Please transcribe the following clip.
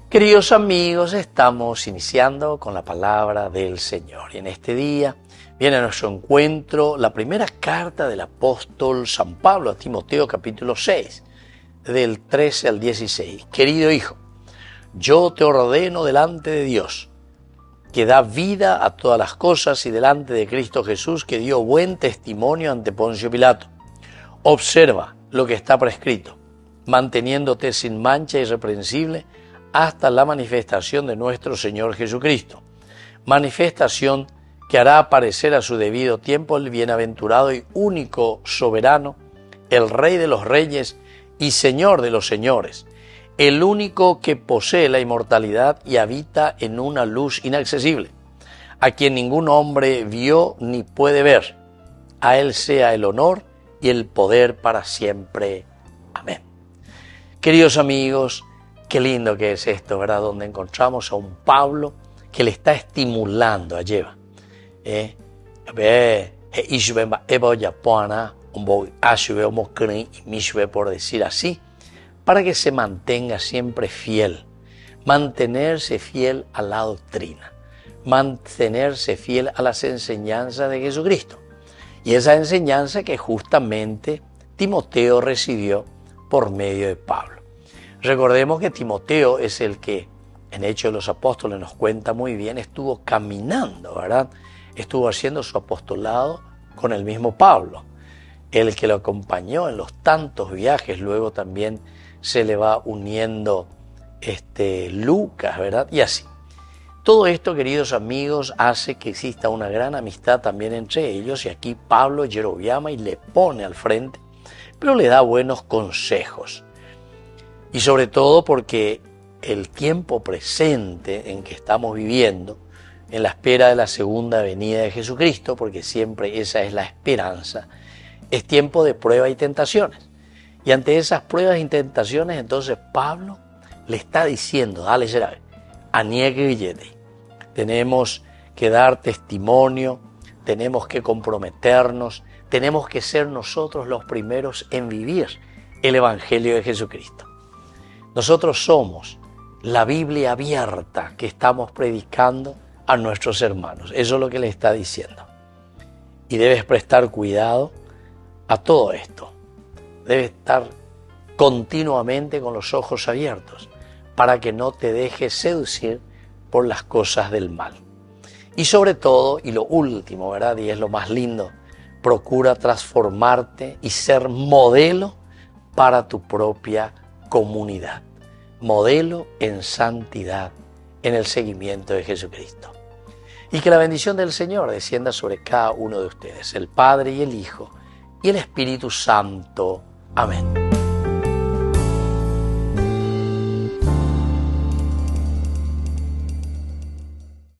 Queridos amigos, estamos iniciando con la palabra del Señor. Y en este día viene a nuestro encuentro la primera carta del apóstol San Pablo a Timoteo, capítulo 6, del 13 al 16. Querido hijo, yo te ordeno delante de Dios, que da vida a todas las cosas, y delante de Cristo Jesús, que dio buen testimonio ante Poncio Pilato. Observa lo que está prescrito, manteniéndote sin mancha irreprensible hasta la manifestación de nuestro Señor Jesucristo. Manifestación que hará aparecer a su debido tiempo el bienaventurado y único soberano, el Rey de los reyes y Señor de los señores, el único que posee la inmortalidad y habita en una luz inaccesible, a quien ningún hombre vio ni puede ver. A Él sea el honor y el poder para siempre. Amén. Queridos amigos, qué lindo que es esto, ¿verdad? Donde encontramos a un Pablo que le está estimulando a Lleva. Por decir así, para que se mantenga siempre fiel, mantenerse fiel a la doctrina, mantenerse fiel a las enseñanzas de Jesucristo. Y esa enseñanza que justamente Timoteo recibió por medio de Pablo. Recordemos que Timoteo es el que, en Hechos de los Apóstoles nos cuenta muy bien, estuvo caminando, ¿verdad? Estuvo haciendo su apostolado con el mismo Pablo, el que lo acompañó en los tantos viajes. Luego también se le va uniendo Lucas, ¿verdad? Y así. Todo esto, queridos amigos, hace que exista una gran amistad también entre ellos, y aquí Pablo llama y le pone al frente, pero le da buenos consejos. Y sobre todo porque el tiempo presente en que estamos viviendo, en la espera de la segunda venida de Jesucristo, porque siempre esa es la esperanza, es tiempo de pruebas y tentaciones. Y ante esas pruebas y tentaciones, entonces Pablo le está diciendo, dale, tenemos que dar testimonio, tenemos que comprometernos, tenemos que ser nosotros los primeros en vivir el Evangelio de Jesucristo. Nosotros somos la Biblia abierta que estamos predicando a nuestros hermanos. Eso es lo que le está diciendo. Y debes prestar cuidado a todo esto. Debes estar continuamente con los ojos abiertos para que no te dejes seducir por las cosas del mal. Y sobre todo, y lo último, ¿verdad? Y es lo más lindo, procura transformarte y ser modelo para tu propia comunidad. Modelo en santidad, en el seguimiento de Jesucristo. Y que la bendición del Señor descienda sobre cada uno de ustedes, el Padre y el Hijo y el Espíritu Santo. Amén.